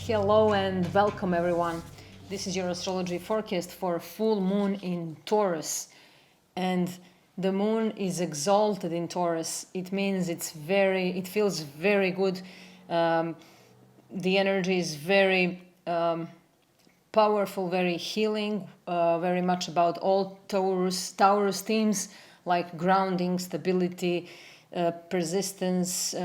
Hello and welcome everyone. This is your astrology forecast for full moon in Taurus. And the moon is exalted in Taurus. It means it feels very good. The energy is very powerful, very healing, very much about all Taurus themes like grounding, stability, persistence,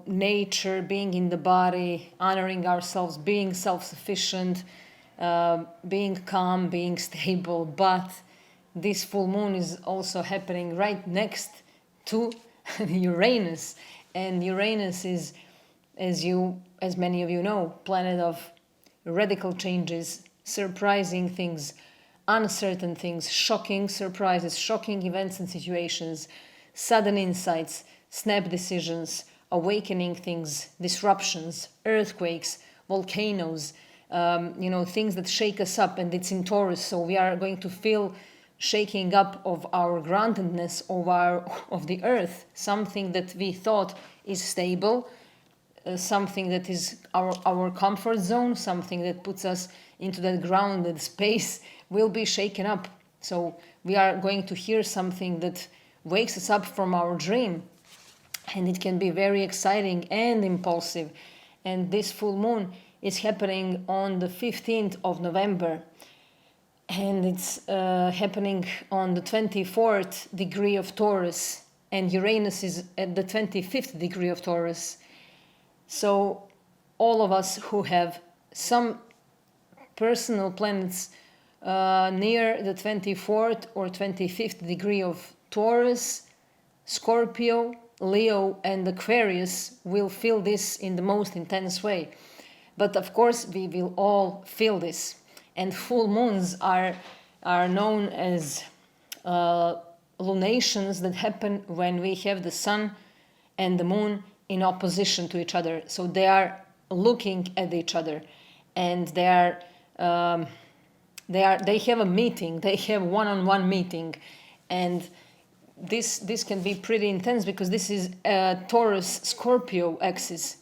nature, being in the body, honoring ourselves, being self-sufficient, being calm, being stable. But this full moon is also happening right next to Uranus, and Uranus is, as many of you know, planet of radical changes, surprising things, uncertain things, shocking surprises, shocking events and situations, sudden insights, snap decisions, awakening things, disruptions, earthquakes, volcanoes, things that shake us up. And it's in Taurus, so we are going to feel shaking up of our groundedness of the earth, something that we thought is stable, something that is our comfort zone, something that puts us into that grounded space will be shaken up. So we are going to hear something that wakes us up from our dream. And it can be very exciting and impulsive. And this full moon is happening on the 15th of November. And it's happening on the 24th degree of Taurus. And Uranus is at the 25th degree of Taurus. So all of us who have some personal planets near the 24th or 25th degree of Taurus, Scorpio, Leo and Aquarius will feel this in the most intense way. But of course we will all feel this. And full moons are known as lunations that happen when we have the sun and the moon in opposition to each other. So they are looking at each other, and they have a meeting. They have one-on-one meeting, and this can be pretty intense because this is Taurus Scorpio axis.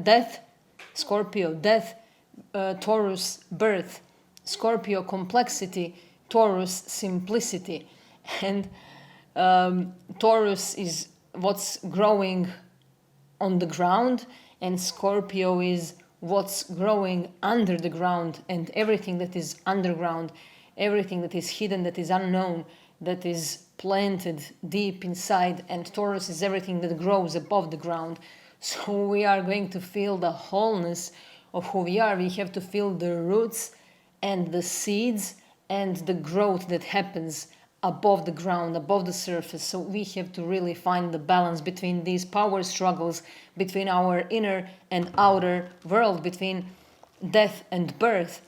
Death, Scorpio, death, Taurus birth, Scorpio complexity, Taurus simplicity. And Taurus is what's growing on the ground, and Scorpio is what's growing under the ground, and everything that is underground, everything that is hidden, that is unknown, that is planted deep inside. And Taurus is everything that grows above the ground. So we are going to feel the wholeness of who we are. We have to feel the roots and the seeds and the growth that happens above the ground, above the surface. So we have to really find the balance between these power struggles, between our inner and outer world, between death and birth.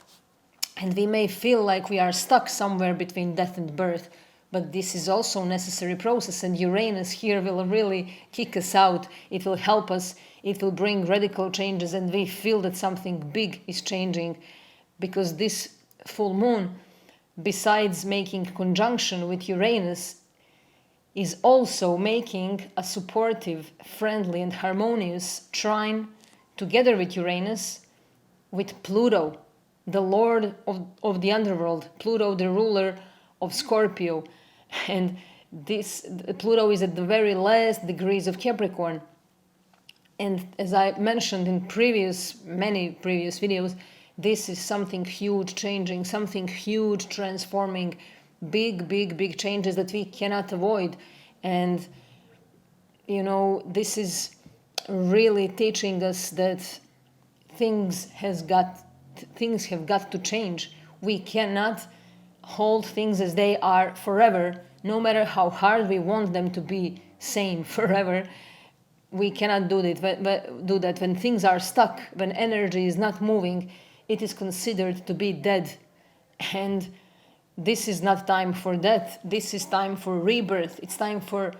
And we may feel like we are stuck somewhere between death and birth, but this is also a necessary process, and Uranus here will really kick us out. It will help us, it will bring radical changes, and we feel that something big is changing, because this full moon, besides making conjunction with Uranus, is also making a supportive, friendly and harmonious trine together with Uranus, with Pluto, the lord of the underworld, Pluto, the ruler of Scorpio. And this Pluto is at the very last degrees of Capricorn. And as I mentioned in many previous videos, this is something huge changing, something huge transforming, big changes that we cannot avoid. And this is really teaching us that things have got to change. We cannot hold things as they are forever, no matter how hard we want them to be same forever. We cannot do that. When things are stuck, when energy is not moving, it is considered to be dead. And this is not time for death. This is time for rebirth. It's time for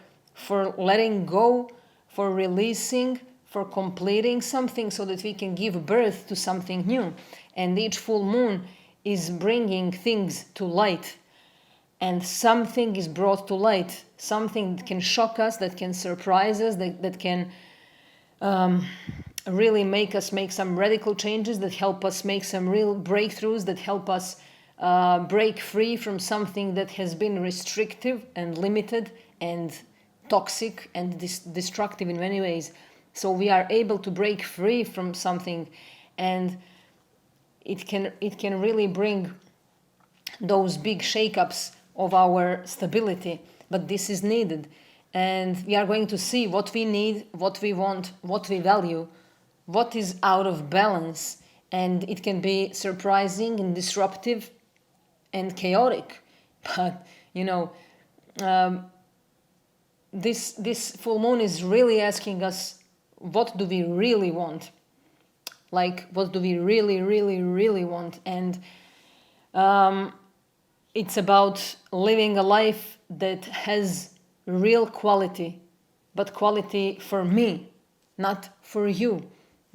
letting go, for releasing, for completing something, so that we can give birth to something new. And each full moon is bringing things to light, and something is brought to light, something that can shock us, that can surprise us, that can really make us make some radical changes, that help us make some real breakthroughs, that help us break free from something that has been restrictive and limited and toxic and destructive in many ways. So we are able to break free from something, and it can really bring those big shakeups of our stability. But this is needed, and we are going to see what we need, what we want, what we value, what is out of balance, and it can be surprising and disruptive and chaotic. But this full moon is really asking us, what do we really want? Like, what do we really, really, really want? And it's about living a life that has real quality, but quality for me, not for you.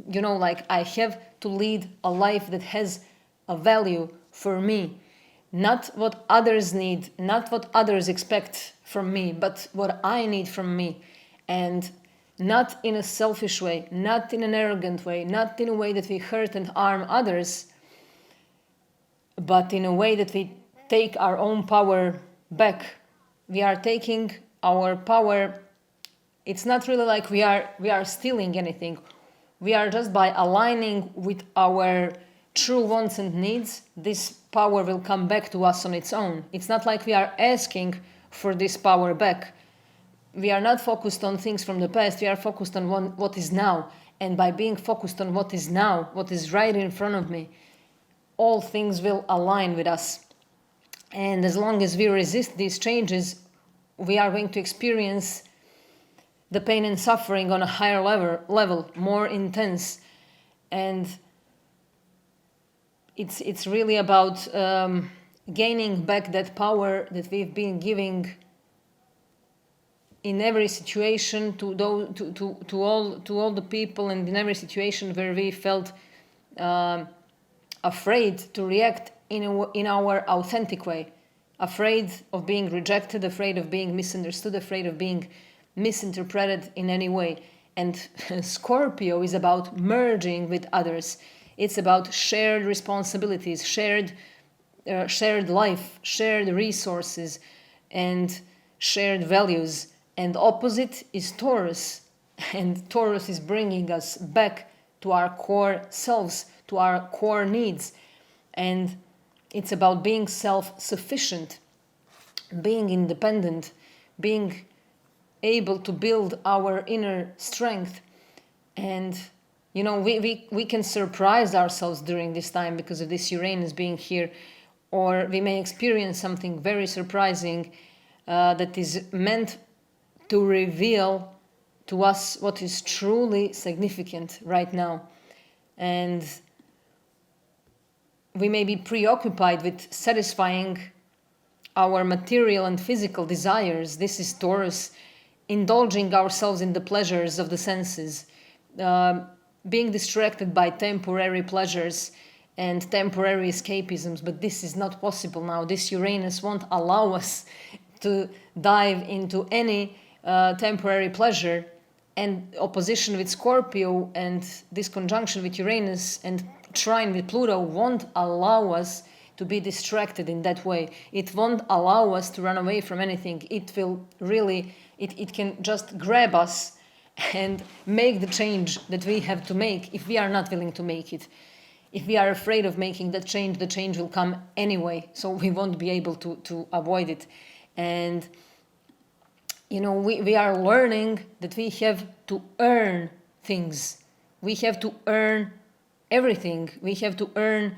Like, I have to lead a life that has a value for me. Not what others need, not what others expect from me, but what I need from me. And not in a selfish way, not in an arrogant way, not in a way that we hurt and harm others, but in a way that we take our own power back. We are taking our power. It's not really like we are stealing anything. We are just, by aligning with our true wants and needs, this power will come back to us on its own. It's not like we are asking for this power back. We are not focused on things from the past. We are focused on what is now. And by being focused on what is now, what is right in front of me, all things will align with us. And as long as we resist these changes, we are going to experience the pain and suffering on a higher level, more intense. And it's really about gaining back that power that we've been giving in every situation to all the people, and in every situation where we felt afraid to react in our authentic way, afraid of being rejected, afraid of being misunderstood, afraid of being misinterpreted in any way. And Scorpio is about merging with others. It's about shared responsibilities, shared life, shared resources, and shared values. And opposite is Taurus. And Taurus is bringing us back to our core selves, to our core needs. And it's about being self-sufficient, being independent, being able to build our inner strength. And we can surprise ourselves during this time because of this Uranus being here, or we may experience something very surprising that is meant to reveal to us what is truly significant right now. And we may be preoccupied with satisfying our material and physical desires. This is Taurus, indulging ourselves in the pleasures of the senses, being distracted by temporary pleasures and temporary escapisms. But this is not possible now. This Uranus won't allow us to dive into any temporary pleasure. And opposition with Scorpio and this conjunction with Uranus and trine with Pluto won't allow us to be distracted in that way. It won't allow us to run away from anything. It will really, it can just grab us and make the change that we have to make if we are not willing to make it. If we are afraid of making that change, the change will come anyway. So we won't be able to avoid it. And we are learning that we have to earn things. We have to earn everything. We have to earn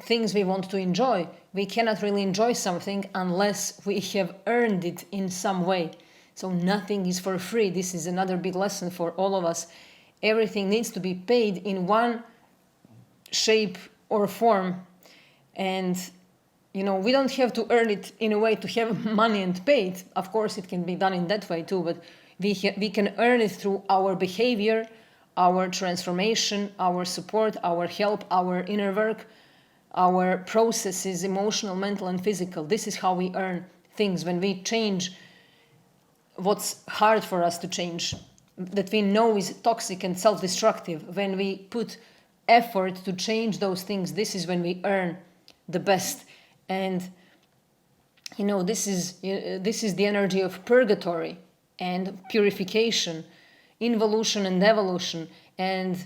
things we want to enjoy. We cannot really enjoy something unless we have earned it in some way. So nothing is for free. This is another big lesson for all of us. Everything needs to be paid in one shape or form. And we don't have to earn it in a way to have money and pay it. Of course, it can be done in that way too, but we can earn it through our behavior, our transformation, our support, our help, our inner work, our processes, emotional, mental, and physical. This is how we earn things, when we change what's hard for us to change. that we know is toxic and self-destructive, when we put effort to change those things, this is when we earn the best. And this is the energy of purgatory and purification, involution and evolution. And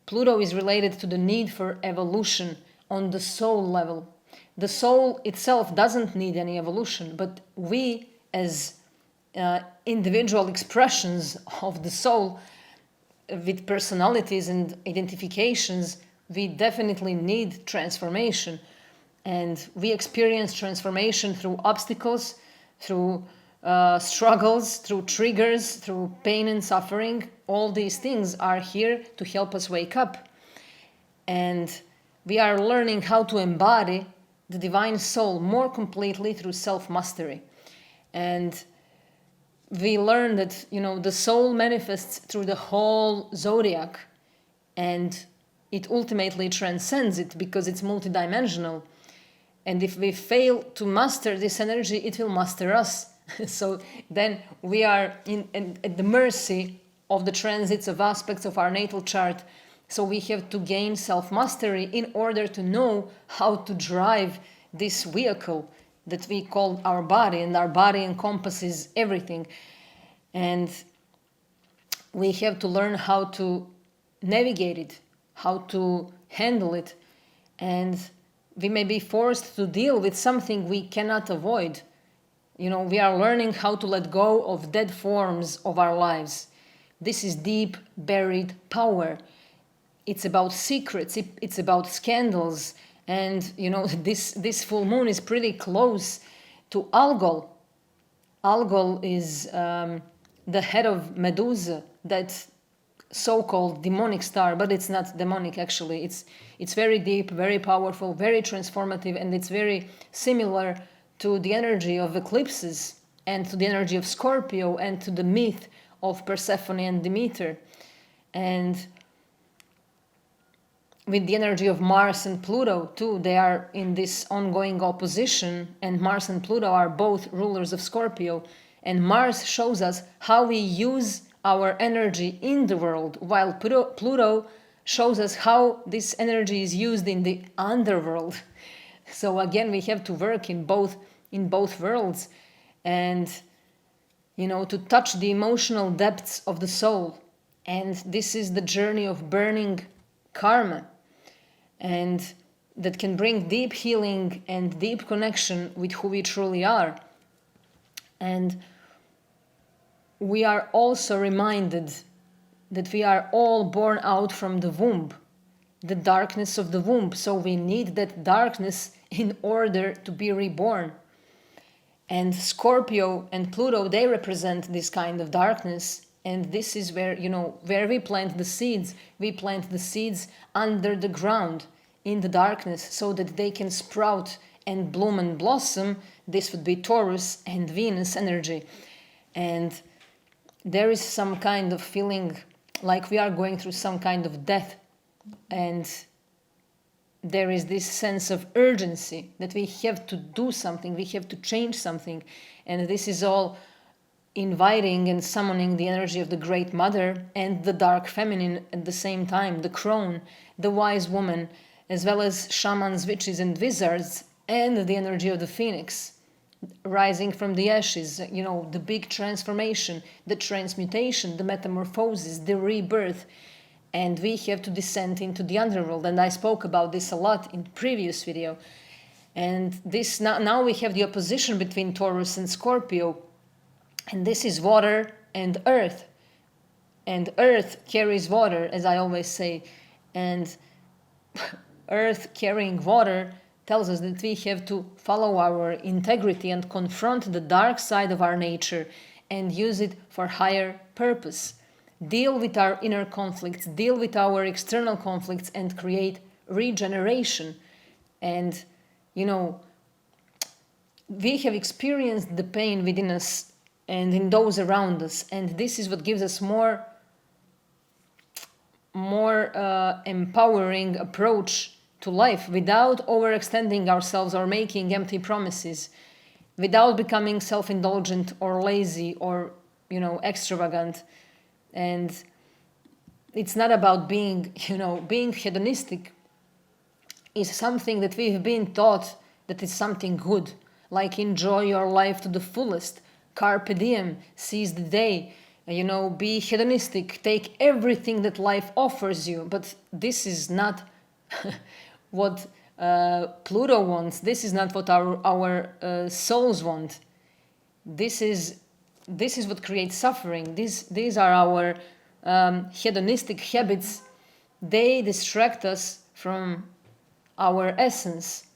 Pluto is related to the need for evolution on the soul level. The soul itself doesn't need any evolution, but we as individual expressions of the soul with personalities and identifications, we definitely need transformation. And we experience transformation through obstacles, through struggles, through triggers, through pain and suffering. All these things are here to help us wake up. And we are learning how to embody the divine soul more completely through self-mastery. And we learn that, the soul manifests through the whole zodiac, and it ultimately transcends it because it's multidimensional. And if we fail to master this energy, it will master us. So then we are at the mercy of the transits of aspects of our natal chart. So we have to gain self-mastery in order to know how to drive this vehicle that we call our body, and our body encompasses everything. And we have to learn how to navigate it, how to handle it. And we may be forced to deal with something we cannot avoid. We are learning how to let go of dead forms of our lives. This is deep buried power. It's about secrets, it's about scandals. And this full moon is pretty close to Algol. Algol is the head of Medusa, that so-called demonic star, but it's not demonic actually. It's very deep, very powerful, very transformative, and it's very similar to the energy of eclipses and to the energy of Scorpio and to the myth of Persephone and Demeter. And with the energy of Mars and Pluto too, they are in this ongoing opposition, and Mars and Pluto are both rulers of Scorpio. And Mars shows us how we use our energy in the world, while Pluto shows us how this energy is used in the underworld. So again, we have to work in both worlds, and to touch the emotional depths of the soul. And this is the journey of burning karma, and that can bring deep healing and deep connection with who we truly are. And we are also reminded that we are all born out from the womb, the darkness of the womb. So we need that darkness in order to be reborn. And Scorpio and Pluto, they represent this kind of darkness. And this is where, where we plant the seeds. We plant the seeds under the ground in the darkness so that they can sprout and bloom and blossom. This would be Taurus and Venus energy. And there is some kind of feeling like we are going through some kind of death. And there is this sense of urgency that we have to do something, we have to change something. And this is all inviting and summoning the energy of the Great Mother and the Dark Feminine at the same time, the crone, the wise woman, as well as shamans, witches and wizards, and the energy of the phoenix, rising from the ashes, the big transformation, the transmutation, the metamorphosis, the rebirth. And we have to descend into the underworld. And I spoke about this a lot in previous video. And this now we have the opposition between Taurus and Scorpio. And this is water and earth. And earth carries water, as I always say. And earth carrying water tells us that we have to follow our integrity and confront the dark side of our nature and use it for higher purpose. Deal with our inner conflicts, deal with our external conflicts, and create regeneration. And, we have experienced the pain within us and in those around us. And this is what gives us more empowering approach to life, without overextending ourselves or making empty promises, without becoming self-indulgent or lazy or, extravagant. And it's not about being, being hedonistic is something that we've been taught that is something good, like enjoy your life to the fullest, carpe diem, seize the day, be hedonistic, take everything that life offers you. But this is not what Pluto wants. This is not what our souls want. This is what creates suffering. These are our hedonistic habits. They distract us from our essence.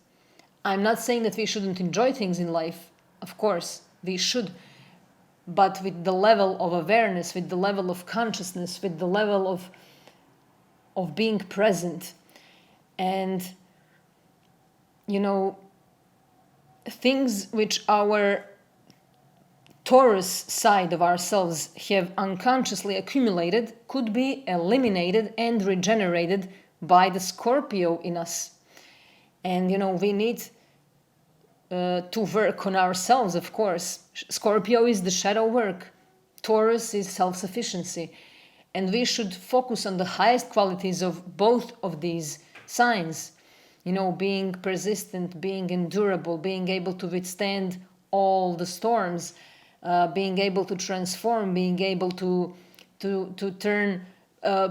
I'm not saying that we shouldn't enjoy things in life. Of course, we should. But with the level of awareness, with the level of consciousness, with the level of being present. And, things which our Taurus side of ourselves have unconsciously accumulated could be eliminated and regenerated by the Scorpio in us. And, we need to work on ourselves, of course. Scorpio is the shadow work. Taurus is self-sufficiency. And we should focus on the highest qualities of both of these signs. Being persistent, being endurable, being able to withstand all the storms, being able to transform, being able to turn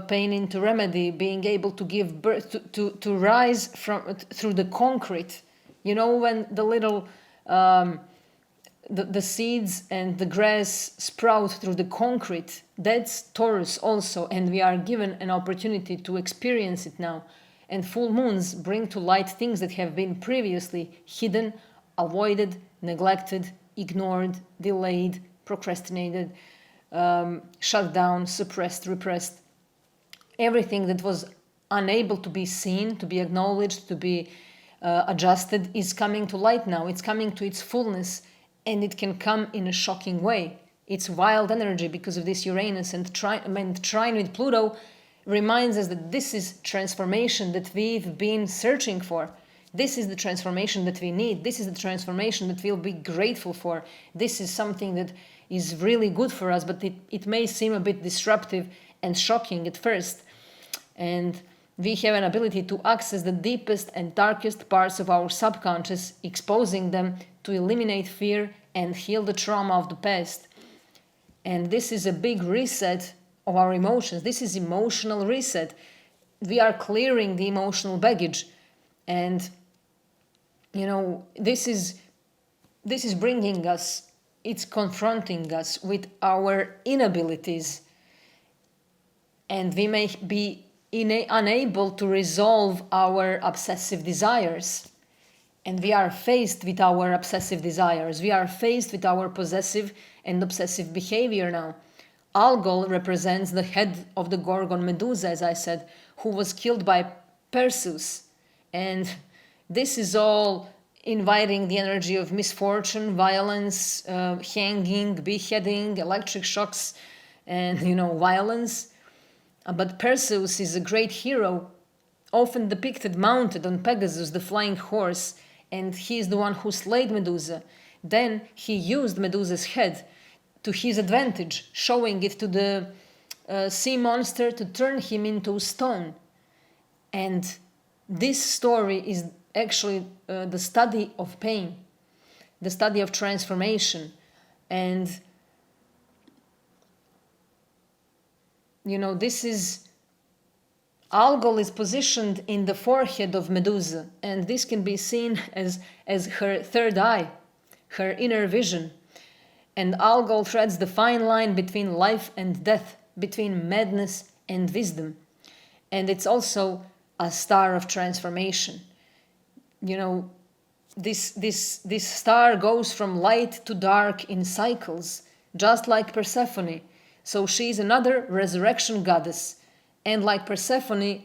pain into remedy, being able to give birth, to rise through the concrete. When the little the seeds and the grass sprout through the concrete, that's Taurus also, and we are given an opportunity to experience it now. And full moons bring to light things that have been previously hidden, avoided, neglected, ignored, delayed, procrastinated, shut down, suppressed, repressed. Everything that was unable to be seen, to be acknowledged, to be adjusted is coming to light now. It's coming to its fullness, and it can come in a shocking way. It's wild energy because of this Uranus, and trine with Pluto reminds us that this is transformation that we've been searching for. This is the transformation that we need. This is the transformation that we'll be grateful for. This is something that is really good for us, but it may seem a bit disruptive and shocking at first. And we have an ability to access the deepest and darkest parts of our subconscious, exposing them to eliminate fear and heal the trauma of the past. And this is a big reset of our emotions. This is emotional reset. We are clearing the emotional baggage. And, this is bringing us, it's confronting us with our inabilities. And we may be unable to resolve our obsessive desires. And we are faced with our obsessive desires. We are faced with our possessive and obsessive behavior now. Algol represents the head of the Gorgon Medusa, as I said, who was killed by Perseus. And this is all inviting the energy of misfortune, violence, hanging, beheading, electric shocks, and, violence. But Perseus is a great hero, often depicted mounted on Pegasus, the flying horse, and he is the one who slayed Medusa. Then he used Medusa's head to his advantage, showing it to the sea monster to turn him into stone. And this story is actually the study of pain, the study of transformation. And, this is, Algol is positioned in the forehead of Medusa, and this can be seen as her third eye, her inner vision. And Algol threads the fine line between life and death, between madness and wisdom. And it's also a star of transformation. This star goes from light to dark in cycles, just like Persephone. So she's another resurrection goddess. And like Persephone,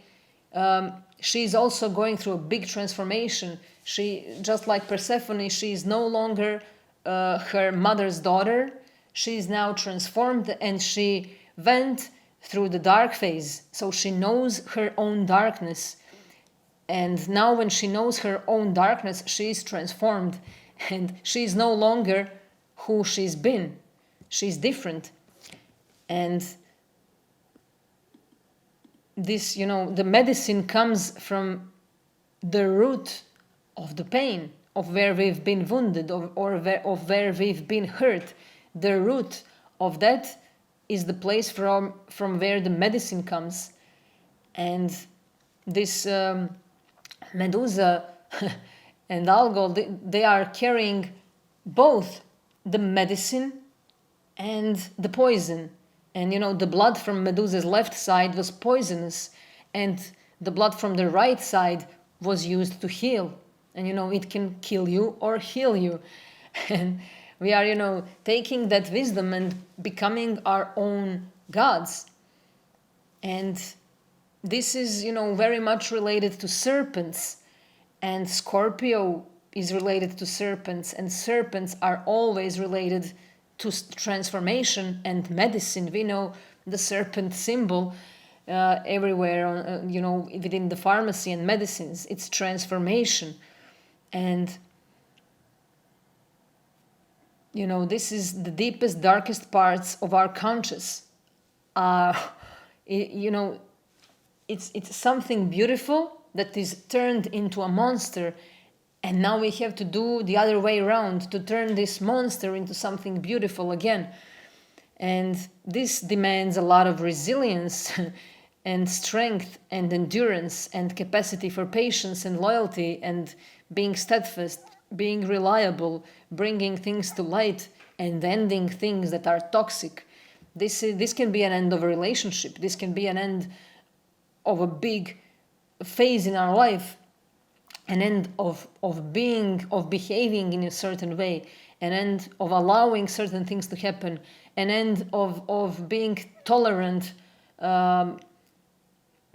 she's also going through a big transformation. Just like Persephone, she's no longer her mother's daughter. She's now transformed, and she went through the dark phase. So she knows her own darkness. And now when she knows her own darkness, she's transformed. And she's no longer who she's been. She's different. And this, the medicine comes from the root of the pain, of where we've been wounded, of where we've been hurt. The root of that is the place from where the medicine comes. And this Medusa and Algol, they are carrying both the medicine and the poison. And the blood from Medusa's left side was poisonous, and the blood from the right side was used to heal. And it can kill you or heal you. And we are taking that wisdom and becoming our own gods. And this is very much related to serpents, and Scorpio is related to serpents, and serpents are always related to transformation and medicine. We know the serpent symbol everywhere, within the pharmacy and medicines. It's transformation. And this is the deepest, darkest parts of our conscious. It's something beautiful that is turned into a monster, and now we have to do the other way around to turn this monster into something beautiful again. And this demands a lot of resilience and strength and endurance and capacity for patience and loyalty and being steadfast, being reliable, bringing things to light and ending things that are toxic. This can be an end of a relationship. This can be an end of a big phase in our life, an end of behaving in a certain way, an end of allowing certain things to happen, an end of being tolerant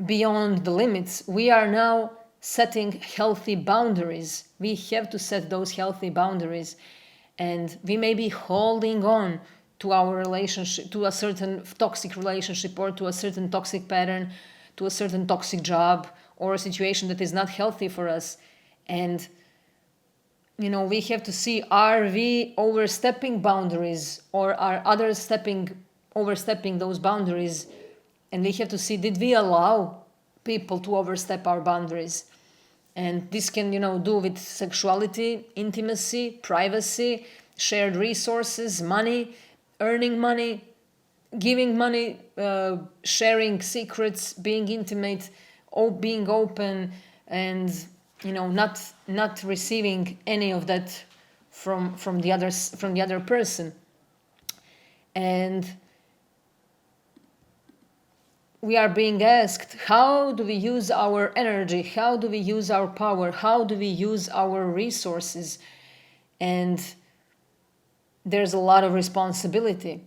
beyond the limits. We are now setting healthy boundaries. We have to set those healthy boundaries, and we may be holding on to our relationship, to a certain toxic relationship, or to a certain toxic pattern, to a certain toxic job, or a situation that is not healthy for us. And we have to see, are we overstepping boundaries, or are others overstepping those boundaries? And we have to see, did we allow people to overstep our boundaries? And this can do with sexuality, intimacy, privacy, shared resources, money, earning money, giving money, sharing secrets, being intimate, being open, and not receiving any of that from the other person. And we are being asked, how do we use our energy? How do we use our power? How do we use our resources? And there's a lot of responsibility.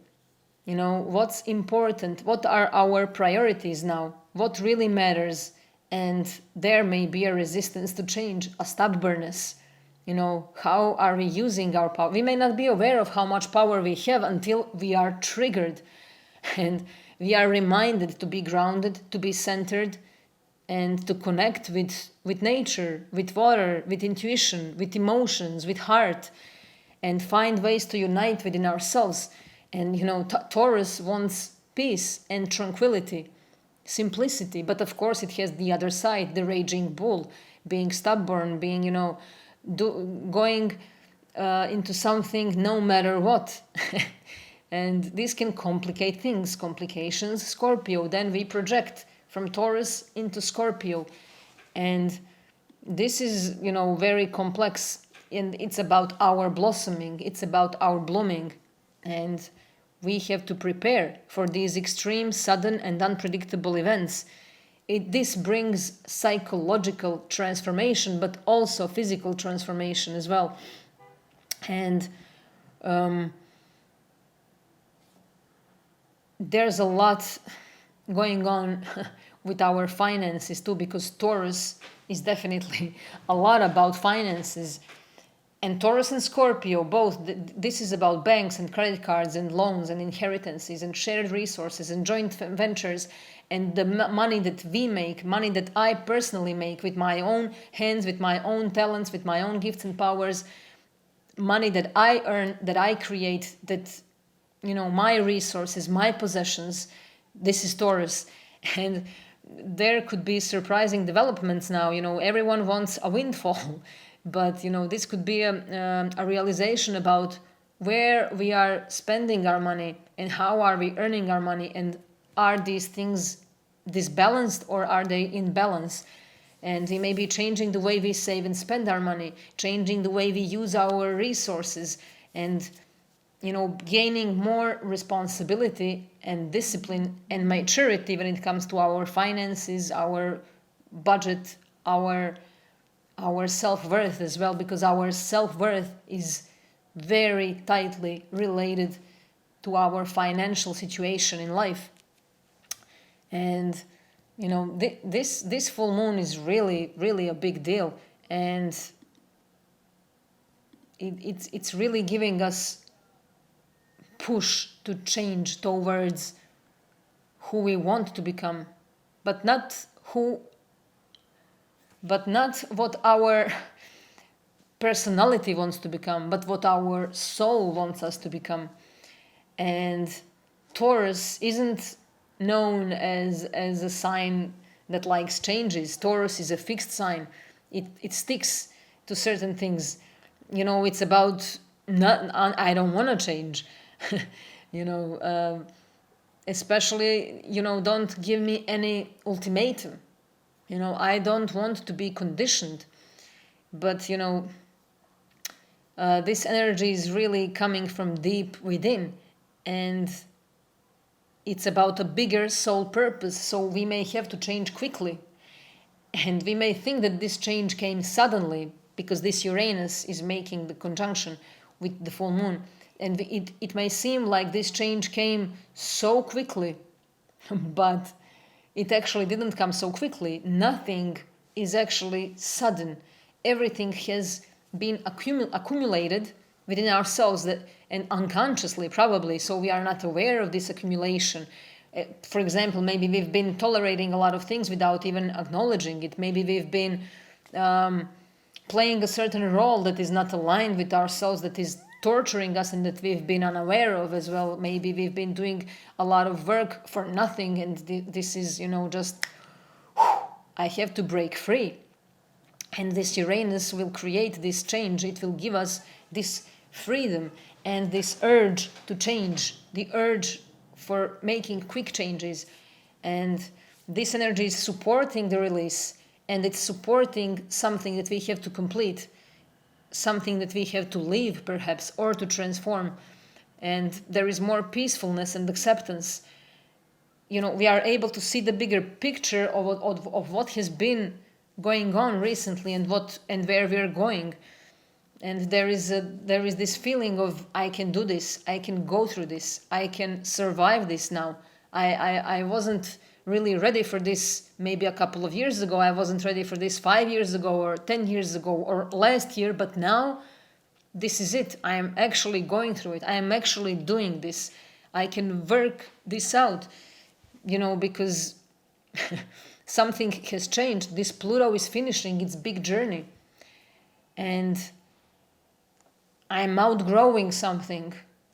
What's important? What are our priorities now? What really matters? And there may be a resistance to change, a stubbornness. How are we using our power? We may not be aware of how much power we have until we are triggered. And we are reminded to be grounded, to be centered, and to connect with nature, with water, with intuition, with emotions, with heart, and find ways to unite within ourselves. And Taurus wants peace and tranquility, simplicity, but of course it has the other side, the raging bull, being stubborn, being going into something no matter what. And this can complicate things. Complications, Scorpio. Then we project from Taurus into Scorpio, and this is very complex, and it's about our blossoming, it's about our blooming, and we have to prepare for these extreme, sudden and unpredictable events. This brings psychological transformation, but also physical transformation as well. And there's a lot going on with our finances too, because Taurus is definitely a lot about finances. And Taurus and Scorpio, both, this is about banks and credit cards and loans and inheritances and shared resources and joint ventures, and the money that we make, money that I personally make with my own hands, with my own talents, with my own gifts and powers, money that I earn, that I create, that my resources, my possessions. This is Taurus. And there could be surprising developments now. Everyone wants a windfall, but this could be a realization about where we are spending our money and how are we earning our money, and are these things disbalanced or are they in balance? And we may be changing the way we save and spend our money, changing the way we use our resources, and gaining more responsibility and discipline and maturity when it comes to our finances, our budget, our self-worth as well, because our self-worth is very tightly related to our financial situation in life. And this full moon is really, really a big deal, and it's really giving us push to change towards who we want to become, but not what our personality wants to become, but what our soul wants us to become. And Taurus isn't known as a sign that likes changes. Taurus is a fixed sign. It sticks to certain things. It's about I don't want to change. Especially, don't give me any ultimatum. I don't want to be conditioned. But, this energy is really coming from deep within, and it's about a bigger soul purpose. So we may have to change quickly, and we may think that this change came suddenly because this Uranus is making the conjunction with the full moon. And it may seem like this change came so quickly, but it actually didn't come so quickly. Nothing is actually sudden. Everything has been accumulated within ourselves, and unconsciously probably, so we are not aware of this accumulation. For example, maybe we've been tolerating a lot of things without even acknowledging it. Maybe we've been playing a certain role that is not aligned with ourselves, that is torturing us, and that we've been unaware of as well. Maybe we've been doing a lot of work for nothing, and this is, just, I have to break free. And this Uranus will create this change. It will give us this freedom and this urge to change, the urge for making quick changes. And this energy is supporting the release, and it's supporting something that we have to complete, something that we have to leave perhaps, or to transform. And there is more peacefulness and acceptance. We are able to see the bigger picture of what has been going on recently, and where we're going. And there is this feeling of, I can do this, I can go through this, I can survive this now. I wasn't really ready for this maybe a couple of years ago. I wasn't ready for this 5 years ago or 10 years ago or last year, but now this is it. I am actually going through it. I am actually doing this. I can work this out, because something has changed. This Pluto is finishing its big journey, and I'm outgrowing something.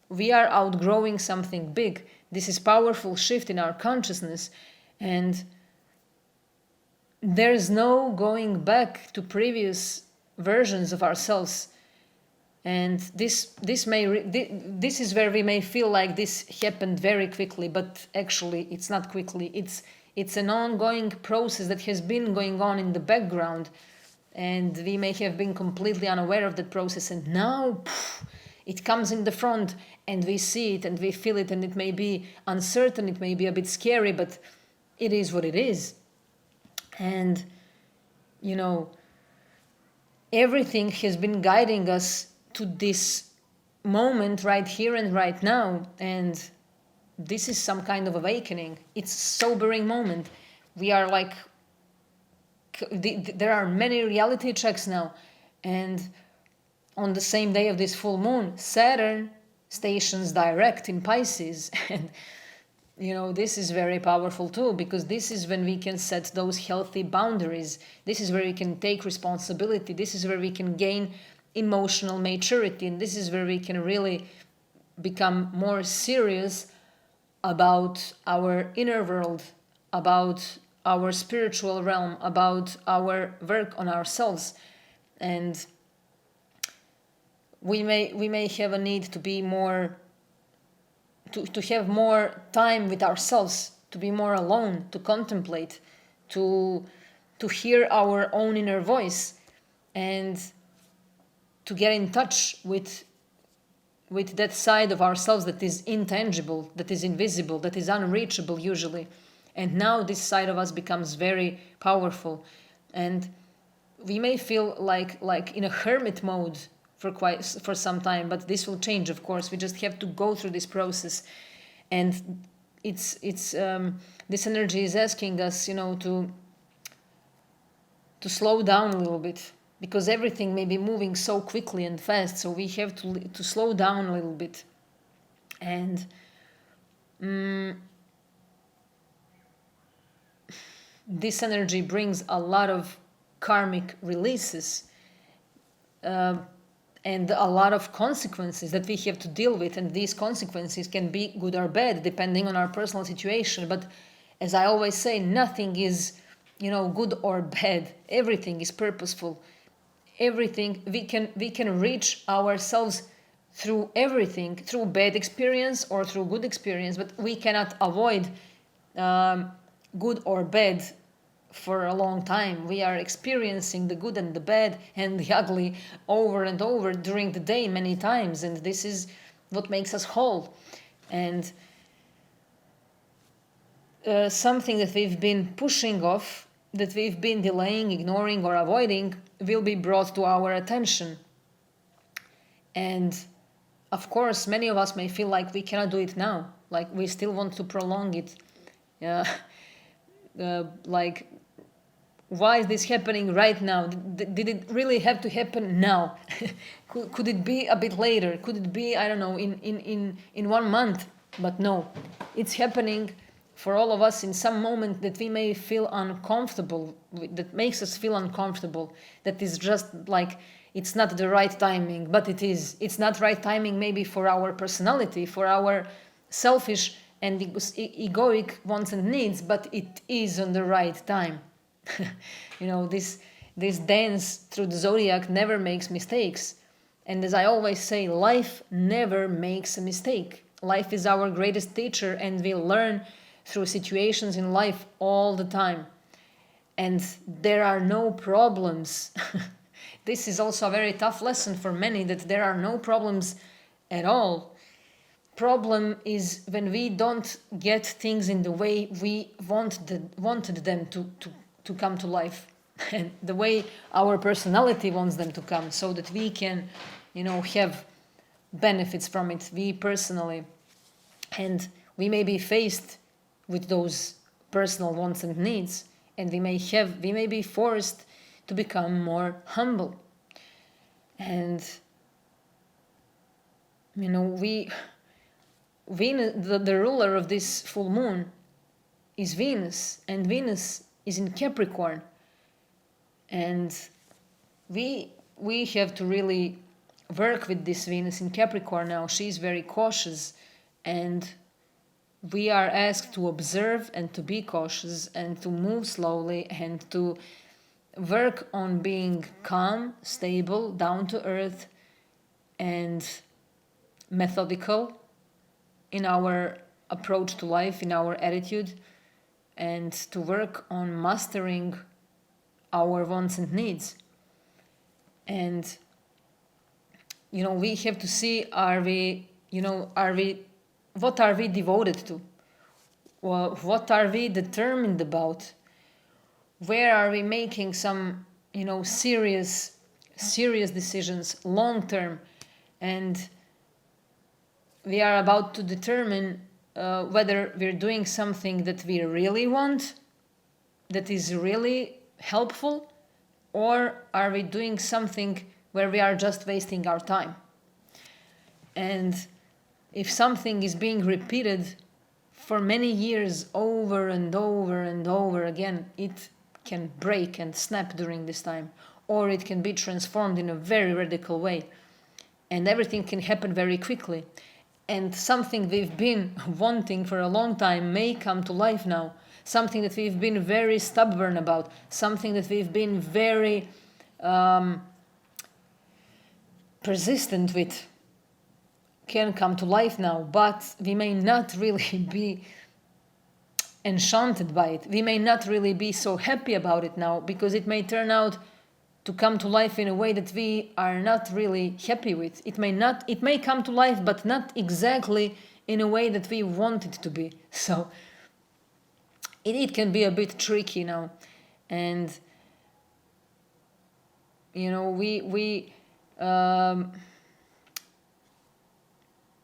We are outgrowing something big. This is powerful shift in our consciousness, and there's no going back to previous versions of ourselves. And this is where we may feel like this happened very quickly, but actually it's not quickly. It's an ongoing process that has been going on in the background, and we may have been completely unaware of that process, and now it comes in the front, and we see it and we feel it, and it may be uncertain, it may be a bit scary, but it is what it is. And everything has been guiding us to this moment right here and right now, and this is some kind of awakening. It's a sobering moment. We are like, there are many reality checks now, and on the same day of this full moon, Saturn stations direct in Pisces, and this is very powerful too, because this is when we can set those healthy boundaries. This is where we can take responsibility. This is where we can gain emotional maturity, and this is where we can really become more serious about our inner world, about our spiritual realm, about our work on ourselves. And we may have a need to be more, to have more time with ourselves, to be more alone, to contemplate, to hear our own inner voice, and to get in touch with that side of ourselves that is intangible, that is invisible, that is unreachable usually. And now this side of us becomes very powerful, and we may feel like in a hermit mode for some time, but this will change, of course. We just have to go through this process, and it's this energy is asking us, to slow down a little bit, because everything may be moving so quickly and fast. So we have to slow down a little bit, and this energy brings a lot of karmic releases, and a lot of consequences that we have to deal with. And these consequences can be good or bad depending on our personal situation. But as I always say, nothing is good or bad. Everything is purposeful. Everything we can reach ourselves through everything, through bad experience or through good experience, but we cannot avoid good or bad for a long time. We are experiencing the good and the bad and the ugly over and over during the day many times, and this is what makes us whole. And something that we've been pushing off, that we've been delaying, ignoring, or avoiding, will be brought to our attention. And of course, many of us may feel like we cannot do it now, like we still want to prolong it. Like, why is this happening right now? Did it really have to happen now? Could it be a bit later? Could it be, I don't know, in 1 month? But no, it's happening for all of us in some moment that we may feel uncomfortable, that makes us feel uncomfortable, that is just like, it's not the right timing, but it is. It's not right timing maybe for our personality, for our selfish and egoic wants and needs, but it is on the right time. This dance through the zodiac never makes mistakes. And as I always say, life never makes a mistake. Life is our greatest teacher, and we learn through situations in life all the time. And there are no problems. This is also a very tough lesson for many, that there are no problems at all. Problem is when we don't get things in the way we wanted them to come to life, and the way our personality wants them to come, so that we can, have benefits from it, we personally. And we may be faced with those personal wants and needs, and we may be forced to become more humble. And the ruler of this full moon is Venus, and Venus is in Capricorn. And we have to really work with this Venus in Capricorn now. She's very cautious, and we are asked to observe and to be cautious and to move slowly and to work on being calm, stable, down to earth, and methodical in our approach to life, in our attitude, and to work on mastering our wants and needs. And we have to see, what are we devoted to? What are we determined about? Where are we making some serious decisions long term? And we are about to determine whether we're doing something that we really want, that is really helpful, or are we doing something where we are just wasting our time. And if something is being repeated for many years over and over and over again, it can break and snap during this time, or it can be transformed in a very radical way, and everything can happen very quickly. And something we've been wanting for a long time may come to life now. Something that we've been very stubborn about, something that we've been very persistent with, can come to life now. But we may not really be enchanted by it. We may not really be so happy about it now, because it may turn out to come to life in a way that we are not really happy with. It may come to life, but not exactly in a way that we want it to be. So it can be a bit tricky now. And we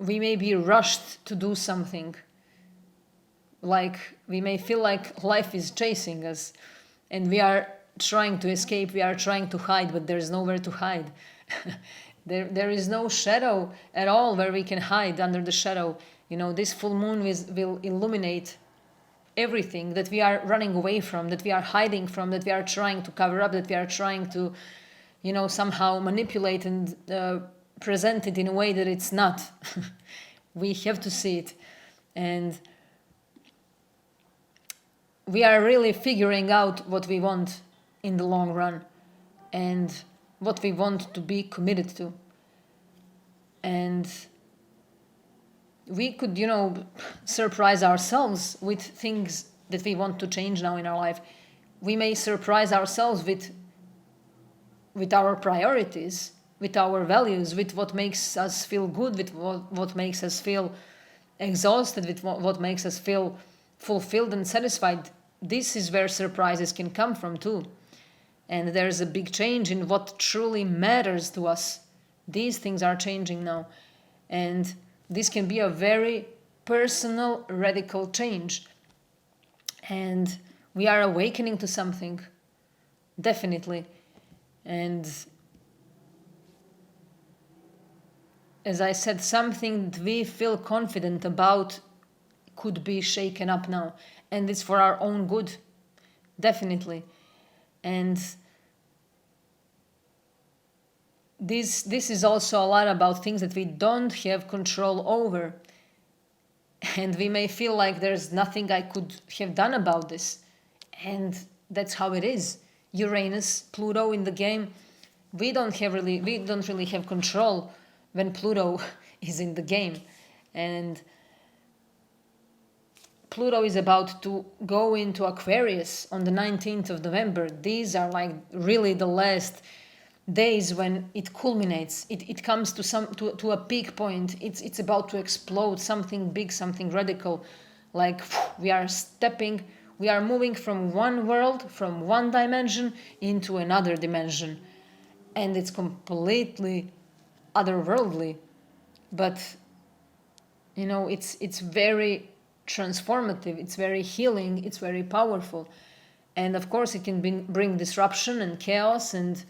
may be rushed to do something. Like we may feel like life is chasing us and we are trying to escape, we are trying to hide, but there's nowhere to hide. There is no shadow at all where we can hide under the shadow. This full moon will illuminate everything that we are running away from, that we are hiding from, that we are trying to cover up, that we are trying to, somehow manipulate and present it in a way that it's not. We have to see it. And we are really figuring out what we want in the long run and what we want to be committed to. And we could, surprise ourselves with things that we want to change now in our life. We may surprise ourselves with our priorities, with our values, with what makes us feel good, with what makes us feel exhausted, with what makes us feel fulfilled and satisfied. This is where surprises can come from too. And there's a big change in what truly matters to us. These things are changing now. And this can be a very personal, radical change. And we are awakening to something, definitely. And as I said, something that we feel confident about could be shaken up now. And it's for our own good, definitely. And this is also a lot about things that we don't have control over. And we may feel like there's nothing I could have done about this. And that's how it is. Uranus, Pluto in the game, we don't really have control when Pluto is in the game. And Pluto is about to go into Aquarius on the 19th of November. These are like really the last days when it culminates. It comes to a peak point. It's about to explode, something big, something radical. Like we are moving from one world, from one dimension into another dimension. And it's completely otherworldly. But it's very transformative, it's very healing, it's very powerful. And of course it can bring disruption and chaos and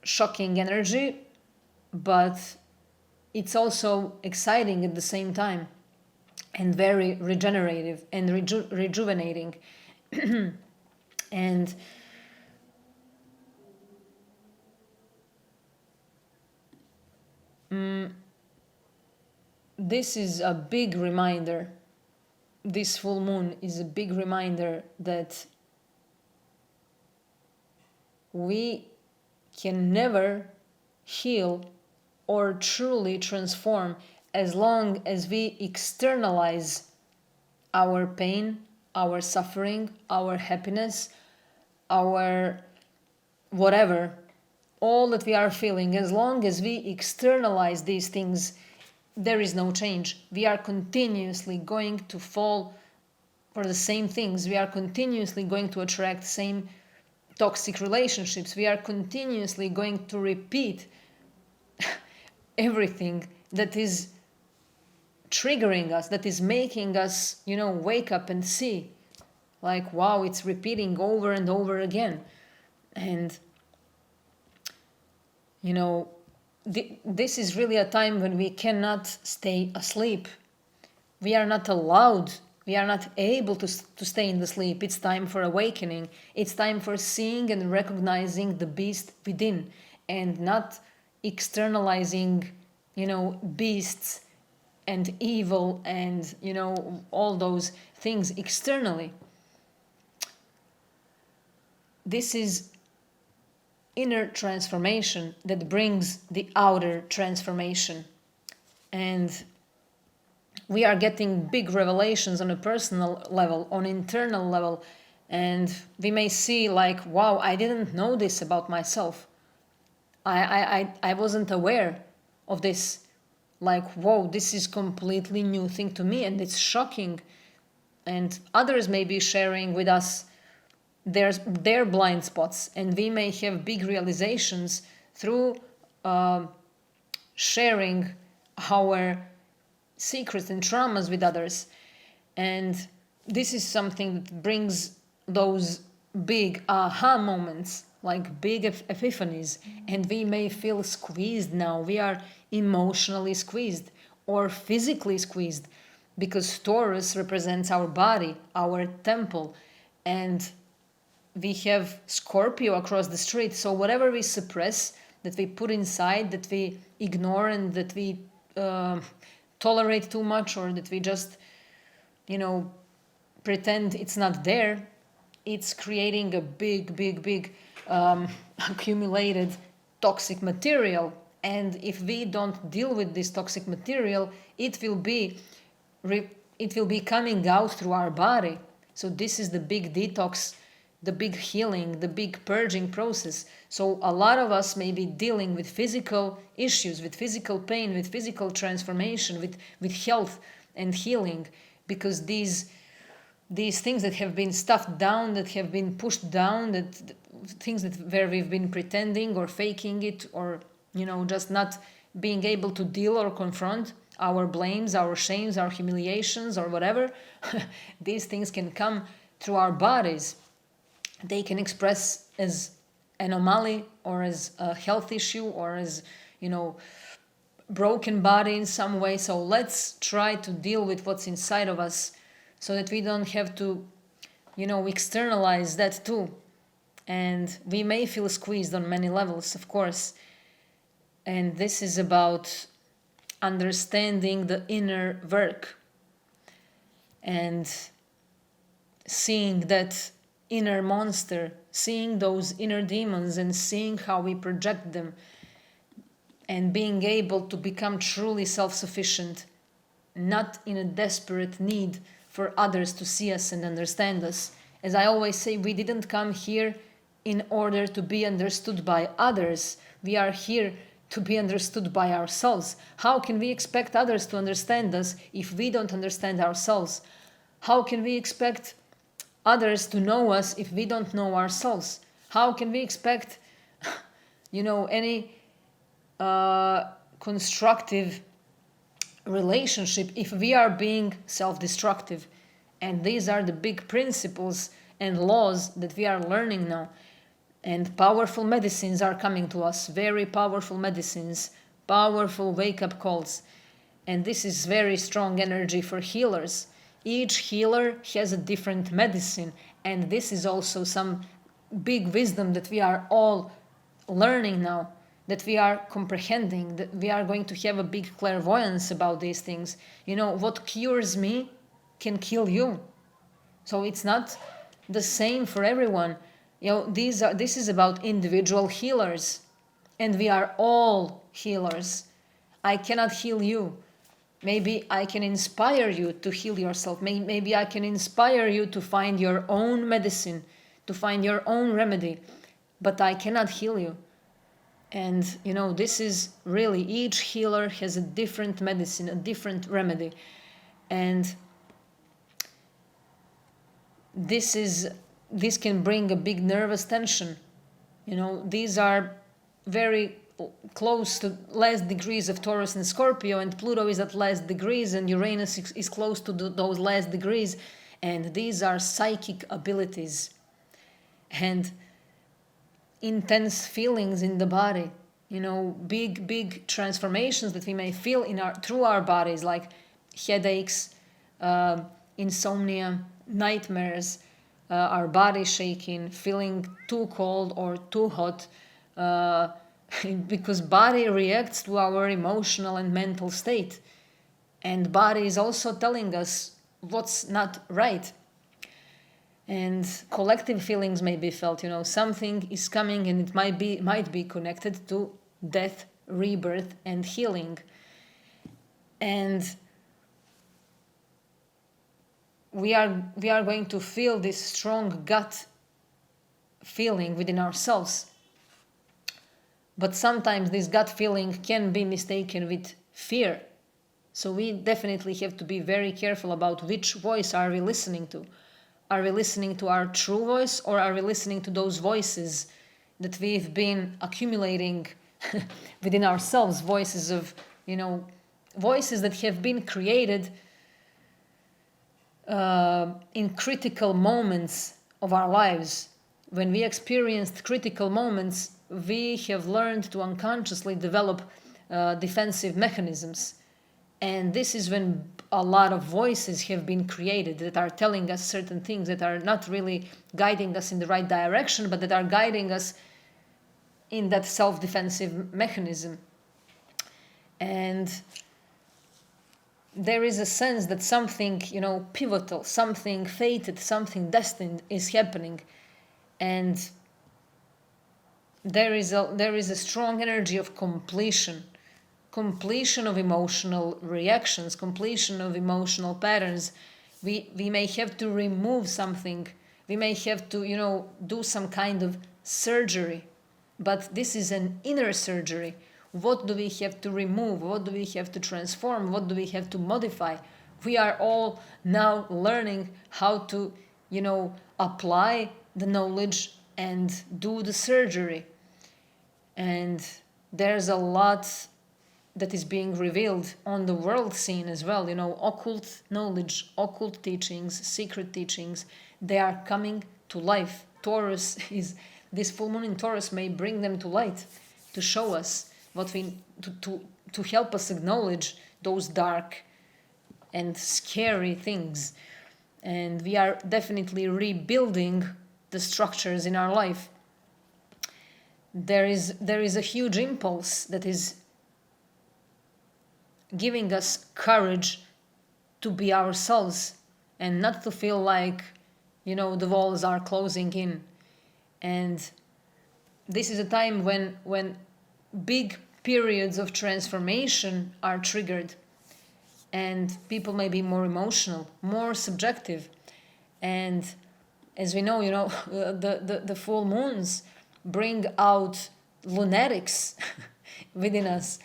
shocking energy, but it's also exciting at the same time and very regenerative and rejuvenating. And this is a big reminder. This full moon is a big reminder that we can never heal or truly transform as long as we externalize our pain, our suffering, our happiness, our whatever, all that we are feeling. As long as we externalize these things, there is no change. We are continuously going to fall for the same things. We are continuously going to attract same toxic relationships. We are continuously going to repeat everything that is triggering us, that is making us, wake up and see. Like, wow, it's repeating over and over again. And, this is really a time when we cannot stay asleep. We are not allowed, we are not able to stay in the sleep. It's time for awakening. It's time for seeing and recognizing the beast within and not externalizing, beasts and evil and, all those things externally. This is inner transformation that brings the outer transformation. And we are getting big revelations on a personal level, on internal level. And we may see like, wow, I didn't know this about myself. I wasn't aware of this. Like, whoa, this is completely new thing to me, and it's shocking. And others may be sharing with us their blind spots, and we may have big realizations through sharing our secrets and traumas with others. And this is something that brings those big aha moments, like big epiphanies, and we may feel squeezed now. We are emotionally squeezed or physically squeezed, because Taurus represents our body, our temple, and we have Scorpio across the street. So whatever we suppress, that we put inside, that we ignore, and that we tolerate too much, or that we just, pretend it's not there, it's creating a big accumulated toxic material. And if we don't deal with this toxic material, it will be coming out through our body. So this is the big detox, the big healing, the big purging process. So a lot of us may be dealing with physical issues, with physical pain, with physical transformation, with health and healing, because these things that have been stuffed down, that have been pushed down, that things that where we've been pretending or faking it, or just not being able to deal or confront our blames, our shames, our humiliations, or whatever, these things can come through our bodies. They can express as anomaly, or as a health issue, or as, broken body in some way. So let's try to deal with what's inside of us, so that we don't have to, externalize that too. And we may feel squeezed on many levels, of course. And this is about understanding the inner work and seeing that inner monster, seeing those inner demons, and seeing how we project them, and being able to become truly self-sufficient, not in a desperate need for others to see us and understand us. As I always say, we didn't come here in order to be understood by others. We are here to be understood by ourselves. How can we expect others to understand us if we don't understand ourselves? How can we expect others to know us if we don't know ourselves? How can we expect, any constructive relationship if we are being self-destructive? And these are the big principles and laws that we are learning now. And powerful medicines are coming to us, very powerful medicines, powerful wake-up calls. And this is very strong energy for healers. Each healer has a different medicine, and this is also some big wisdom that we are all learning now, that we are comprehending, that we are going to have a big clairvoyance about these things. What cures me can kill you. So it's not the same for everyone. This is about individual healers, and we are all healers. I cannot heal you. Maybe I can inspire you to heal yourself. Maybe I can inspire you to find your own medicine, to find your own remedy, but I cannot heal you. And this is really, each healer has a different medicine, a different remedy. And this can bring a big nervous tension. These are very close to last degrees of Taurus and Scorpio, and Pluto is at last degrees, and Uranus is close to those last degrees. And these are psychic abilities and intense feelings in the body. Big transformations that we may feel through our bodies, like headaches, insomnia, nightmares, our body shaking, feeling too cold or too hot, because body reacts to our emotional and mental state. and body is also telling us what's not right. And collective feelings may be felt, something is coming, and it might be connected to death, rebirth, and healing. And we are going to feel this strong gut feeling within ourselves. But sometimes this gut feeling can be mistaken with fear. So we definitely have to be very careful about which voice are we listening to. Are we listening to our true voice, or are we listening to those voices that we've been accumulating within ourselves, voices of, voices that have been created in critical moments of our lives. When we experienced critical moments, we have learned to unconsciously develop defensive mechanisms. And this is when a lot of voices have been created that are telling us certain things that are not really guiding us in the right direction, but that are guiding us in that self-defensive mechanism. And there is a sense that something, pivotal, something fated, something destined is happening. And there is a strong energy of completion of emotional reactions, completion of emotional patterns. We may have to remove something. We may have to, do some kind of surgery. But this is an inner surgery. What do we have to remove? What do we have to transform? What do we have to modify? We are all now learning how to, apply the knowledge and do the surgery. And there's a lot that is being revealed on the world scene as well. Occult knowledge, occult teachings, secret teachings, they are coming to life. This full moon in Taurus may bring them to light, to show us to help us acknowledge those dark and scary things. And we are definitely rebuilding the structures in our life. There is a huge impulse that is giving us courage to be ourselves and not to feel like, the walls are closing in. And this is a time when big periods of transformation are triggered, and people may be more emotional, more subjective. And as we know, the full moons bring out lunatics within us.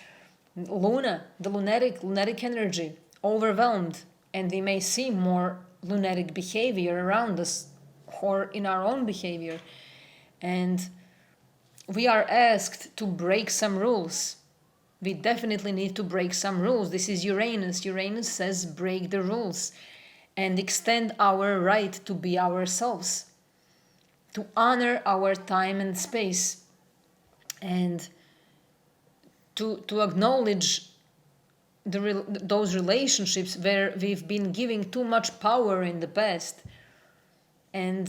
The lunatic energy, overwhelmed, and we may see more lunatic behavior around us or in our own behavior. And we are asked to break some rules. We definitely need to break some rules. This is Uranus. Uranus says break the rules and extend our right to be ourselves, to honor our time and space, and to acknowledge those relationships where we've been giving too much power in the past. And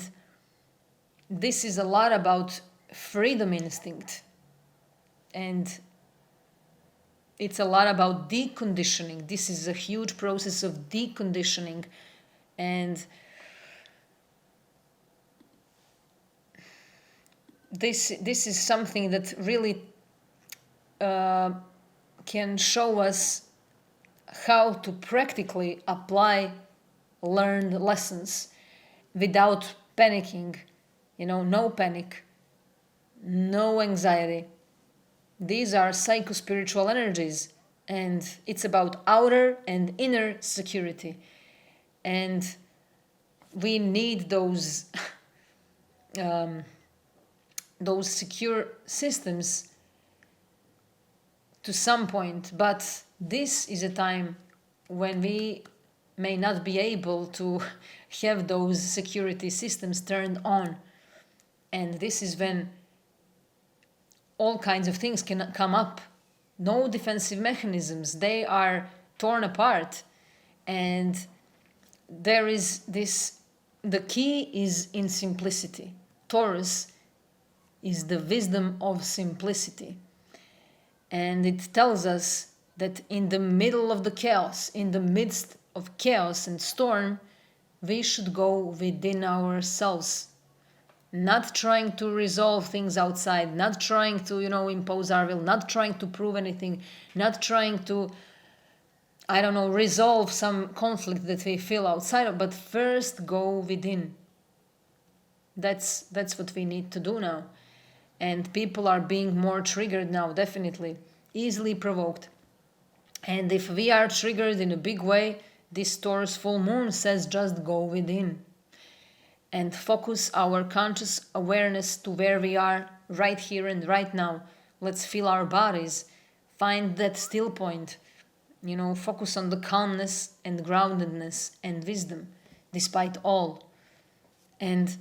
this is a lot about freedom instinct. And it's a lot about deconditioning. This is a huge process of deconditioning. And this is something that really can show us how to practically apply learned lessons without panicking. No panic, no anxiety. These are psycho-spiritual energies, and it's about outer and inner security. And we need those secure systems to some point, but this is a time when we may not be able to have those security systems turned on. And this is when all kinds of things can come up. No defensive mechanisms, they are torn apart. And there is the key is in simplicity. Taurus is the wisdom of simplicity. And it tells us that in the middle of the chaos, in the midst of chaos and storm, we should go within ourselves, not trying to resolve things outside, not trying to, impose our will, not trying to prove anything, not trying to, resolve some conflict that we feel outside of, but first go within. That's what we need to do now. And people are being more triggered now, definitely, easily provoked. And if we are triggered in a big way, this Taurus full moon says just go within and focus our conscious awareness to where we are right here and right now. Let's feel our bodies, find that still point, focus on the calmness and groundedness and wisdom despite all. And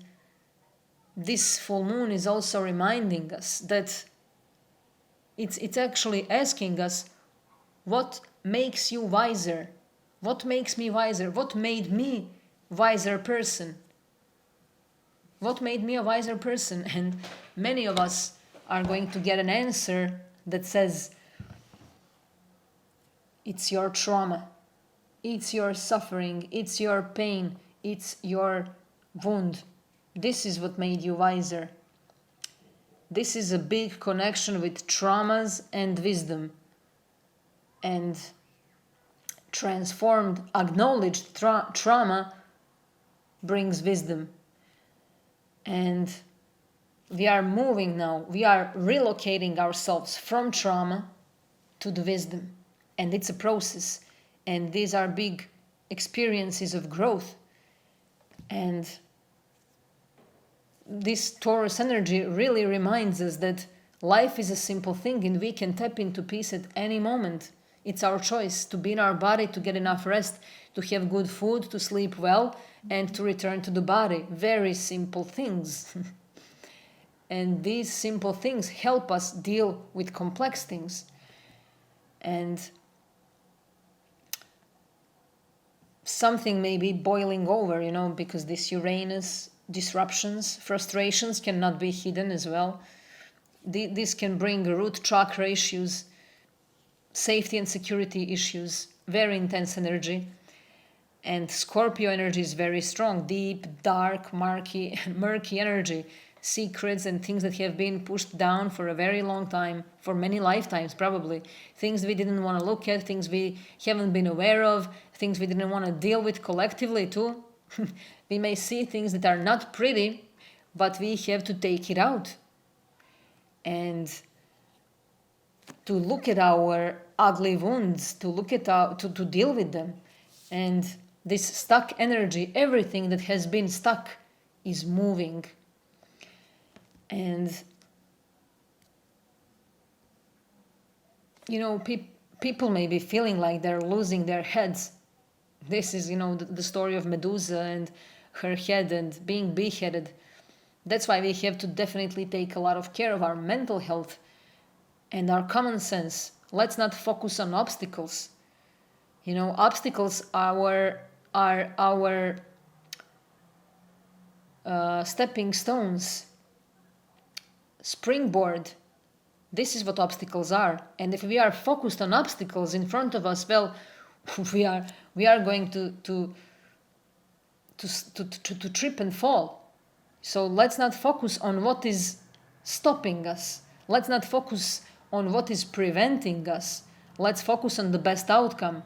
this full moon is also reminding us that it's actually asking us, what makes you wiser? What makes me wiser? What made me wiser person? What made me a wiser person? And many of us are going to get an answer that says, it's your trauma, it's your suffering, it's your pain, it's your wound. This is what made you wiser. This is a big connection with traumas and wisdom. And transformed, acknowledged trauma brings wisdom. And we are moving now, we are relocating ourselves from trauma to the wisdom. And it's a process. And these are big experiences of growth. And this Taurus energy really reminds us that life is a simple thing and we can tap into peace at any moment. It's our choice to be in our body, to get enough rest, to have good food, to sleep well, and to return to the body. Very simple things. And these simple things help us deal with complex things. And something may be boiling over, because this Uranus disruptions, frustrations cannot be hidden as well. This can bring root chakra issues, safety and security issues, very intense energy. And Scorpio energy is very strong, deep, dark, murky energy, secrets and things that have been pushed down for a very long time, for many lifetimes probably, things we didn't want to look at, things we haven't been aware of, things we didn't want to deal with collectively too. We may see things that are not pretty, but we have to take it out and to look at our ugly wounds, to look at to deal with them. And this stuck energy, everything that has been stuck is moving. And people may be feeling like they're losing their heads. This is, the story of Medusa and her head and being beheaded. That's why we have to definitely take a lot of care of our mental health and our common sense. Let's not focus on obstacles. Obstacles are our stepping stones, springboard. This is what obstacles are. And if we are focused on obstacles in front of us, well, we are going to trip and fall. So let's not focus on what is stopping us. Let's not focus on what is preventing us. Let's focus on the best outcome.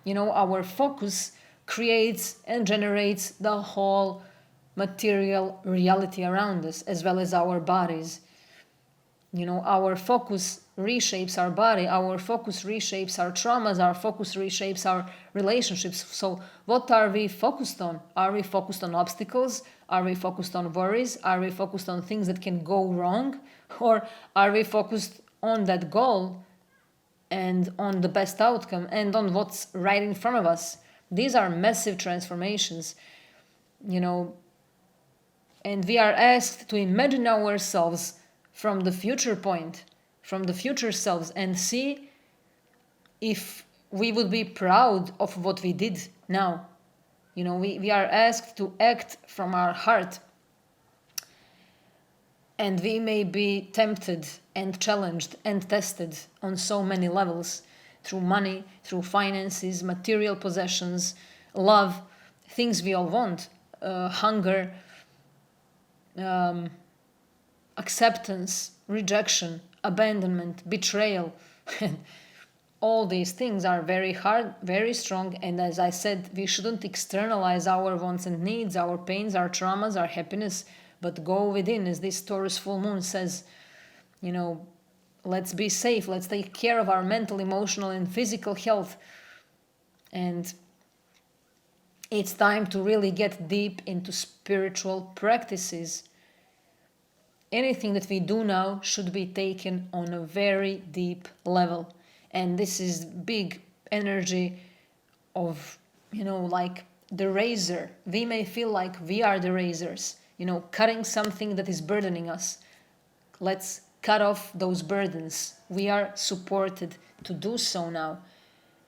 Our focus creates and generates the whole material reality around us, as well as our bodies. Our focus reshapes our body, our focus reshapes our traumas, our focus reshapes our relationships. So what are we focused on? Are we focused on obstacles? Are we focused on worries? Are we focused on things that can go wrong? Or are we focused on that goal and on the best outcome and on what's right in front of us? These are massive transformations, and we are asked to imagine ourselves from the future point, from the future selves, and see if we would be proud of what we did now. We are asked to act from our heart. And we may be tempted and challenged and tested on so many levels through money, through finances, material possessions, love, things we all want, hunger, acceptance, rejection, abandonment, betrayal. All these things are very hard, very strong, and as I said, we shouldn't externalize our wants and needs, our pains, our traumas, our happiness, but go within, as this Taurus full moon says, let's be safe, let's take care of our mental, emotional, and physical health. And it's time to really get deep into spiritual practices. Anything that we do now should be taken on a very deep level. And this is big energy of, like the razor. We may feel like we are the razors, cutting something that is burdening us. Let's cut off those burdens. We are supported to do so now.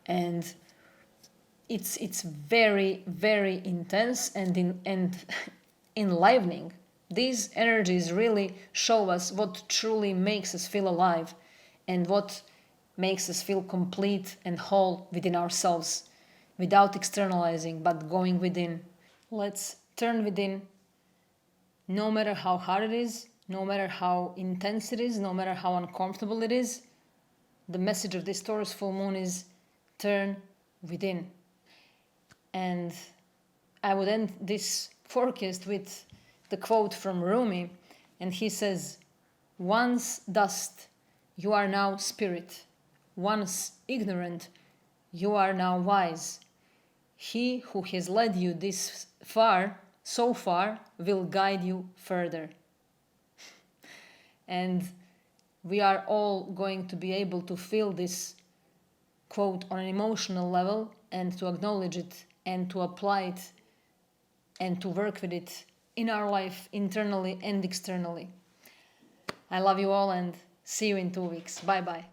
And it's very, very intense and enlivening. These energies really show us what truly makes us feel alive and what makes us feel complete and whole within ourselves, without externalizing, but going within. Let's turn within, no matter how hard it is, no matter how intense it is, no matter how uncomfortable it is. The message of this Taurus full moon is turn within. And I would end this forecast with the quote from Rumi, and he says, "Once dust, you are now spirit. Once ignorant, you are now wise. He who has led you so far, will guide you further." And we are all going to be able to feel this quote on an emotional level and to acknowledge it and to apply it and to work with it in our life, internally and externally. I love you all and see you in 2 weeks. Bye-bye.